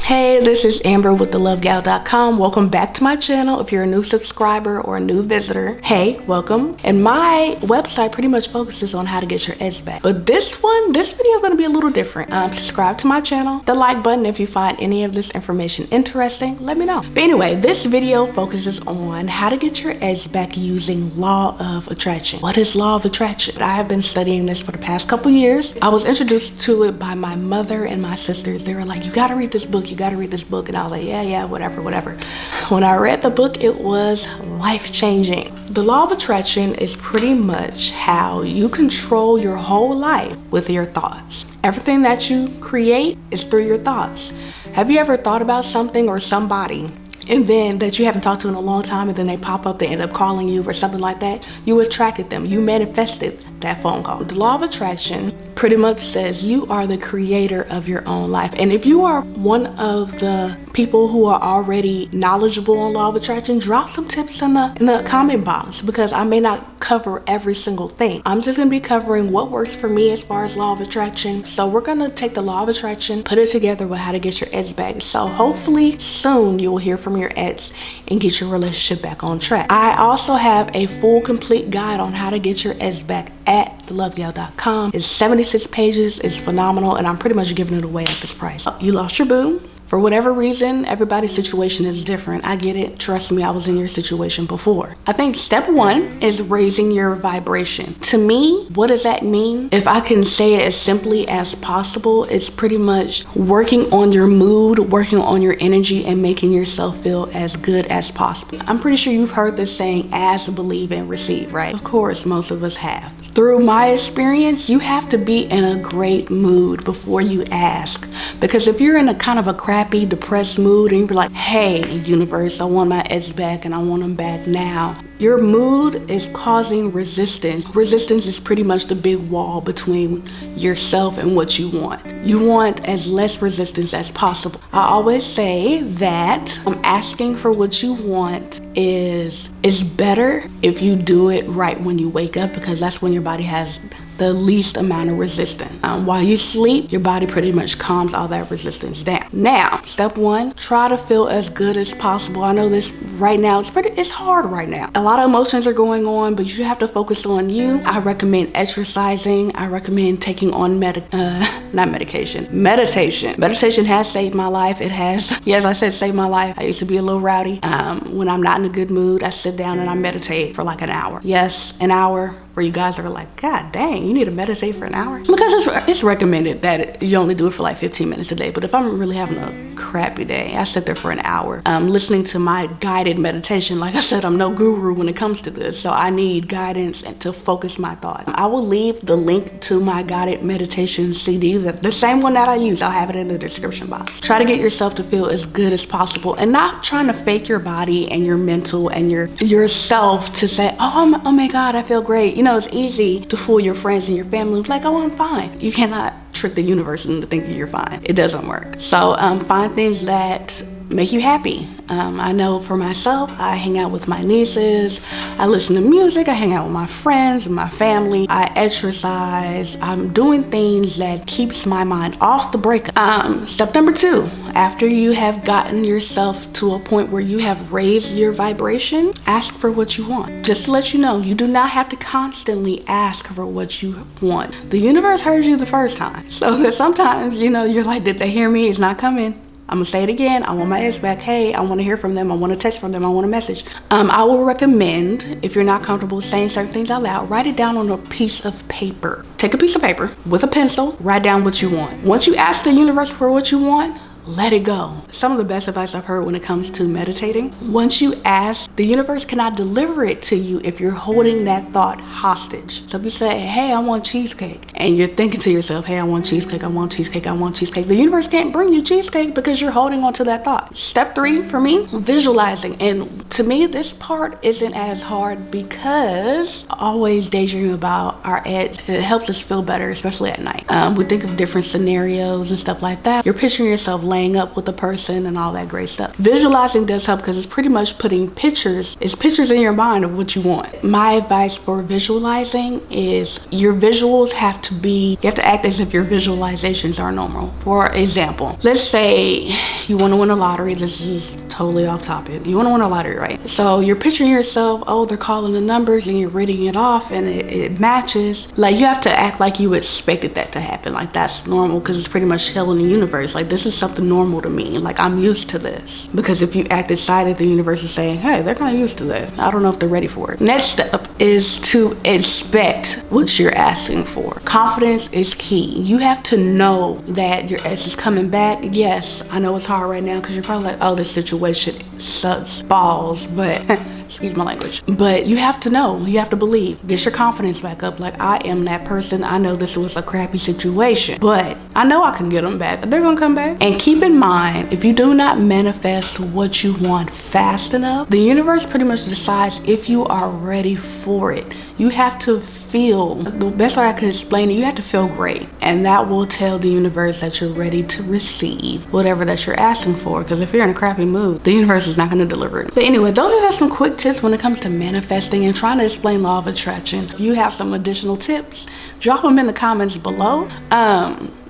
Hey, this is Amber with thelovegal.com. Welcome back to my channel. If you're a new subscriber or a new visitor, hey, welcome. And my website pretty much focuses on how to get your edge back. But this video is going to be a little different. Subscribe to my channel, the like button if you find any of this information interesting, let me know. But anyway, this video focuses on how to get your edge back using law of attraction. What is law of attraction? I have been studying this for the past couple years. I was introduced to it by my mother and my sisters. They were like, you got to read this book. You got to read this book. And I was like, yeah, whatever. When I read the book, it was life-changing. The law of attraction is pretty much how you control your whole life with your thoughts. Everything that you create is through your thoughts. Have you ever thought about something or somebody and then that you haven't talked to in a long time, and then they pop up, they end up calling you or something like that? You attracted them. You manifested that phone call. The law of attraction pretty much says you are the creator of your own life. And if you are one of the people who are already knowledgeable on law of attraction, drop some tips in the comment box, because I may not cover every single thing. I'm just gonna be covering what works for me as far as law of attraction. So we're gonna take the law of attraction, put it together with how to get your ex back. So hopefully soon you will hear from your ex and get your relationship back on track. I also have a full complete guide on how to get your ex back at thelovegal.com. It's 76 pages, it's phenomenal, and I'm pretty much giving it away at this price. You lost your boo. For whatever reason, everybody's situation is different. I get it. Trust me, I was in your situation before. I think step one is raising your vibration. To me, what does that mean? If I can say it as simply as possible, it's pretty much working on your mood, working on your energy, and making yourself feel as good as possible. I'm pretty sure you've heard this saying, ask, believe, and receive, right? Of course, most of us have. Through my experience, you have to be in a great mood before you ask. Because if you're in a kind of a crappy, depressed mood and you're like, hey, universe, I want my ex back and I want them back now, your mood is causing resistance. Resistance is pretty much the big wall between yourself and what you want. You want as less resistance as possible. I always say that asking for what you want is better if you do it right when you wake up, because that's when your body has the least amount of resistance. While you sleep, your body pretty much calms all that resistance down. Now, step one, try to feel as good as possible. I know this right now, it's hard right now. A lot of emotions are going on, but you have to focus on you. I recommend exercising. I recommend taking on meditation. Meditation has saved my life. It has, yes, I said saved my life. I used to be a little rowdy. When I'm not in a good mood, I sit down and I meditate for like an hour. Yes, an hour. For you guys that are like, God dang, you need to meditate for an hour? Because it's recommended that you only do it for like 15 minutes a day. But if I'm really having a crappy day, I sit there for an hour listening to my guided meditation. Like I said, I'm no guru when it comes to this, so I need guidance and to focus my thoughts. I will leave the link to my guided meditation CD, the same one that I use. I'll have it in the description box. Try to get yourself to feel as good as possible, and not trying to fake your body and your mental and yourself to say, oh my God, I feel great. You know, it's easy to fool your friends and your family like, oh, I'm fine. You cannot trick the universe into thinking you're fine. It doesn't work. So find things that make you happy. I know for myself, I hang out with my nieces, I listen to music, I hang out with my friends and my family, I exercise, I'm doing things that keeps my mind off the breakup. Step number two, after you have gotten yourself to a point where you have raised your vibration, ask for what you want. Just to let you know, you do not have to constantly ask for what you want. The universe heard you the first time. So sometimes, you're like, did they hear me? It's not coming. I'm gonna say it again. I want my ex back. Hey, I want to hear from them. I want to text from them. I want a message. I will recommend, if you're not comfortable saying certain things out loud, write it down on a piece of paper. Take a piece of paper with a pencil, write down what you want. Once you ask the universe for what you want, let it go. Some of the best advice I've heard when it comes to meditating, once you ask, the universe cannot deliver it to you if you're holding that thought hostage. So if you say, hey, I want cheesecake, and you're thinking to yourself, hey, I want cheesecake, I want cheesecake, I want cheesecake, the universe can't bring you cheesecake because you're holding on to that thought. Step three for me, visualizing. And to me, this part isn't as hard because I always daydream about our ex. It helps us feel better, especially at night. We think of different scenarios and stuff like that. You're picturing yourself laying up with a person and all that great stuff. Visualizing does help because it's pretty much putting pictures in your mind of what you want. My advice for visualizing is your visuals have you have to act as if your visualizations are normal. For example, let's say you want to win a lottery. This is totally off topic. You want to win a lottery, right? So you're picturing yourself, oh, they're calling the numbers, and you're reading it off, and it matches. Like, you have to act like you expected that to happen. Like, that's normal, because it's pretty much telling the universe, like, this is something normal to me. Like, I'm used to this. Because if you act excited, the universe is saying, hey, they're not used to that. I don't know if they're ready for it. Next step is to expect what you're asking for. Confidence is key. You have to know that your ex is coming back. Yes, I know it's hard right now because you're probably like, oh, this situation sucks balls, but excuse my language. But you have to know, you have to believe. Get your confidence back up. Like, I am that person. I know this was a crappy situation, but I know I can get them back. They're gonna come back. And keep in mind, if you do not manifest what you want fast enough, the universe pretty much decides if you are ready for it. You have to feel, the best way I can explain it, you have to feel great. And that will tell the universe that you're ready to receive whatever that you're asking for. Because if you're in a crappy mood, the universe is not going to deliver it. But anyway, those are just some quick tips when it comes to manifesting and trying to explain law of attraction. If you have some additional tips, drop them in the comments below.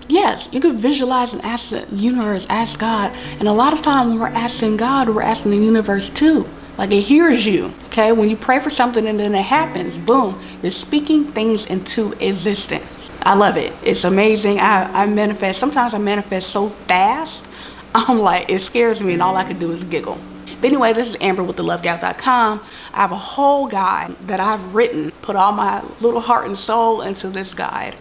Yes, you could visualize and ask the universe, ask God. And a lot of time when we're asking God, we're asking the universe too. Like, it hears you, okay? When you pray for something and then it happens, boom, you're speaking things into existence. I love it. It's amazing. I manifest. Sometimes I manifest so fast, I'm like, it scares me and all I can do is giggle. But anyway, this is Amber with thelovegal.com. I have a whole guide that I've written, put all my little heart and soul into this guide.